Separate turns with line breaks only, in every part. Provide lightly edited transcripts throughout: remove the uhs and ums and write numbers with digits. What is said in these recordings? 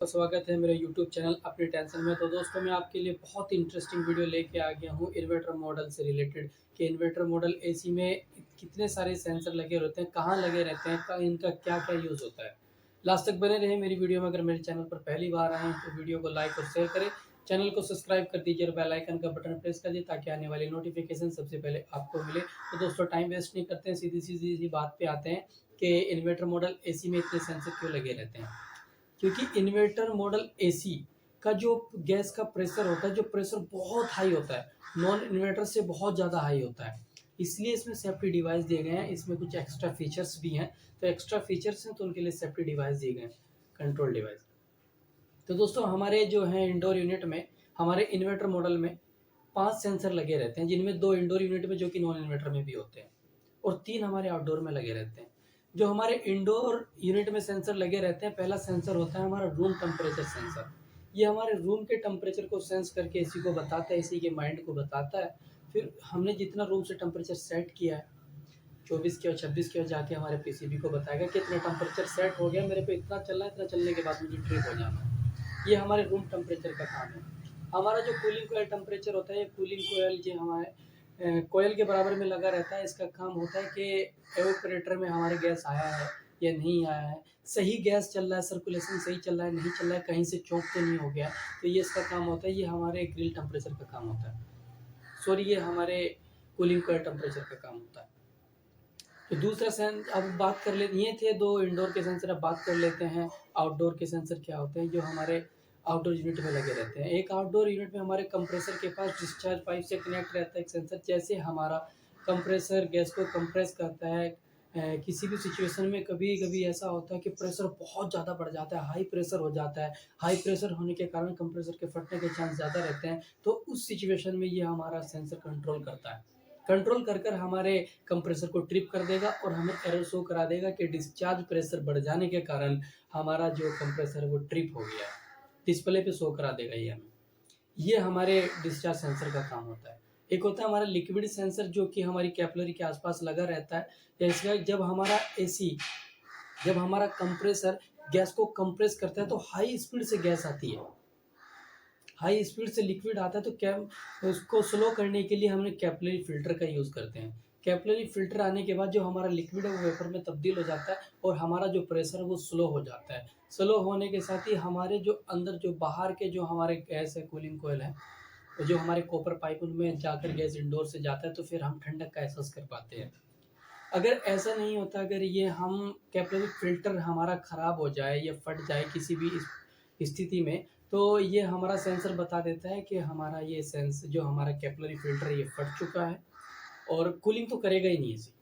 स्वागत है मेरे यूट्यूब चैनल अपनी टेंशन में। तो दोस्तों मैं आपके लिए बहुत इंटरेस्टिंग वीडियो लेके आ गया हूँ इन्वर्टर मॉडल से रिलेटेड कि इन्वर्टर मॉडल एसी में कितने सारे सेंसर लगे रहते हैं, कहाँ लगे रहते हैं, इनका क्या क्या यूज़ होता है। लास्ट तक बने रहे मेरी वीडियो में। अगर मेरे चैनल पर पहली बार आए हैं तो वीडियो को लाइक और शेयर करें, चैनल को सब्सक्राइब कर दीजिए और बेल आइकन का बटन प्रेस कर दीजिए ताकि आने वाली नोटिफिकेशन सबसे पहले आपको मिले। तो दोस्तों टाइम वेस्ट नहीं करते हैं, सीधी सीधी बात पे आते हैं कि इन्वर्टर मॉडल एसी में इतने सेंसर क्यों लगे रहते हैं। क्योंकि इन्वर्टर मॉडल एसी का जो गैस का प्रेशर होता है, जो प्रेशर बहुत हाई होता है, नॉन इन्वर्टर से बहुत ज़्यादा हाई होता है। इसलिए इसमें सेफ्टी डिवाइस दिए गए हैं। इसमें कुछ एक्स्ट्रा फीचर्स भी हैं, तो एक्स्ट्रा फीचर्स हैं तो उनके लिए सेफ्टी डिवाइस दिए गए हैं, कंट्रोल डिवाइस। तो दोस्तों हमारे जो है इंडोर यूनिट में, हमारे इन्वर्टर मॉडल में 5 सेंसर लगे रहते हैं, जिनमें 2 इंडोर यूनिट में जो कि नॉन इन्वर्टर में भी होते हैं और 3 हमारे आउटडोर में लगे रहते हैं। जो हमारे इंडोर यूनिट में सेंसर लगे रहते हैं, पहला सेंसर होता है हमारा रूम टेम्परेचर सेंसर। ये हमारे रूम के टेम्परेचर को सेंस करके एसी को बताता है, एसी के माइंड को बताता है। फिर हमने जितना रूम से टेम्परेचर सेट किया है, 24 किया 26 किया, जाके हमारे पीसीबी को बताएगा कि इतना टेम्परेचर सेट हो गया, मेरे पे इतना चलना है, इतना चलने के बाद मुझे ट्रिप हो जाना है। ये हमारे रूम टेम्परेचर का काम है। हमारा जो कूलिंग कोयल टेम्परेचर होता है, ये कूलिंग कोयल जो हमारे कोयल के बराबर में लगा रहता है। इसका काम होता है कि एवापोरेटर में हमारे गैस आया है या नहीं आया है, सही गैस चल रहा है, सर्कुलेशन सही चल रहा है नहीं चल रहा है, कहीं से चौक तो नहीं हो गया। तो ये इसका काम होता है, ये हमारे ग्रिल टेम्परेचर का काम होता है। सॉरी, ये हमारे कूलिंग कोयल टेम्परेचर का काम होता है। तो दूसरा अब बात कर लेते, ये थे 2 इंडोर के सेंसर। अब बात कर लेते हैं आउटडोर के सेंसर क्या होते हैं जो हमारे आउटडोर यूनिट में लगे रहते हैं। एक आउटडोर यूनिट में हमारे कंप्रेसर के पास डिस्चार्ज पाइप से कनेक्ट रहता है एक सेंसर। जैसे हमारा कंप्रेसर गैस को कंप्रेस करता है, किसी भी सिचुएशन में कभी कभी ऐसा होता है कि प्रेशर बहुत ज़्यादा बढ़ जाता है, हाई प्रेशर हो जाता है। हाई प्रेशर होने के कारण कंप्रेसर के फटने के चांस ज़्यादा रहते हैं। तो उस सिचुएशन में ये हमारा सेंसर कंट्रोल करता है। कंट्रोल कर कर हमारे कंप्रेसर को ट्रिप कर देगा और हमें एरर शो करा देगा कि डिस्चार्ज प्रेशर बढ़ जाने के कारण हमारा जो कंप्रेसर है वो ट्रिप हो गया है। डिस्प्ले पे शो करा देगा ये हमें। ये हमारे डिस्चार्ज सेंसर का काम होता है। एक होता है हमारा लिक्विड सेंसर जो कि हमारी कैपिलरी के आसपास लगा रहता है। जैसे जब हमारा एसी, जब हमारा कंप्रेसर गैस को कंप्रेस करता है तो हाई स्पीड से गैस आती है, हाई स्पीड से लिक्विड आता है। तो क्या उसको स्लो करने के लिए हमने कैपिलरी फिल्टर का यूज़ करते हैं। कैपिलरी फिल्टर आने के बाद जो हमारा लिक्विड है वो वेपर में तब्दील हो जाता है और हमारा जो प्रेशर है वो स्लो हो जाता है। स्लो होने के साथ ही हमारे जो अंदर जो बाहर के जो हमारे गैस है, कूलिंग कोयल है, तो जो हमारे कॉपर पाइप उनमें जाकर गैस इंडोर से जाता है तो फिर हम ठंडक का एहसास कर पाते हैं। अगर ऐसा नहीं होता, अगर ये हम कैपिलरी फिल्टर हमारा ख़राब हो जाए या फट जाए किसी भी स्थिति में, तो ये हमारा सेंसर बता देता है कि हमारा ये सेंस जो हमारा कैपिलरी फिल्टर है ये फट चुका है और कूलिंग तो करेगा ही नहीं इसे।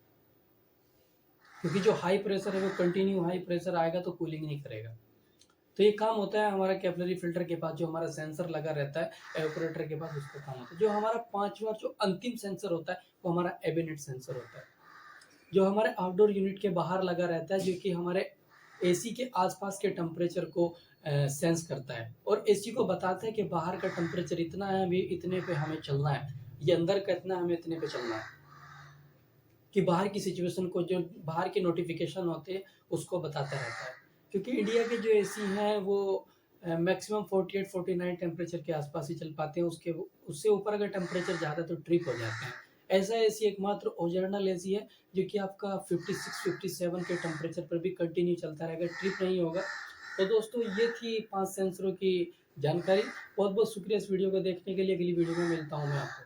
क्योंकि जो हाई प्रेशर है वो कंटिन्यू हाई प्रेशर आएगा तो कूलिंग नहीं करेगा। तो ये काम होता है हमारा कैपिलरी फिल्टर के पास, जो हमारा सेंसर लगा रहता है एवापोरेटर के पास, उसका काम होता है। जो हमारा 5वां जो अंतिम सेंसर होता है वो हमारा एबीनेट सेंसर होता है, जो हमारे आउटडोर यूनिट के बाहर लगा रहता है, जो कि हमारे एसी के आसपास के टेम्परेचर को सेंस करता है और एसी को बताता है कि बाहर का टेम्परेचर इतना है, अभी इतने पे हमें चलना है, ये अंदर का इतना हमें इतने पे चलना है। कि बाहर की सिचुएशन को, जो बाहर के नोटिफिकेशन होते हैं उसको बताता रहता है। क्योंकि इंडिया के जो एसी हैं वो मैक्सिमम 48-49 टेम्परेचर के आसपास ही चल पाते हैं। उससे ऊपर अगर टेम्परेचर ज़्यादा तो ट्रिप हो जाते हैं। ऐसा एसी एकमात्र ओरिजिनल एसी है जो कि आपका 56-57 के टेम्परेचर पर भी कंटिन्यू चलता रहेगा, ट्रिप नहीं होगा। तो दोस्तों ये थी 5 सेंसरों की जानकारी। बहुत बहुत शुक्रिया इस वीडियो को देखने के लिए। अगली वीडियो में मिलता हूँ मैं आपको।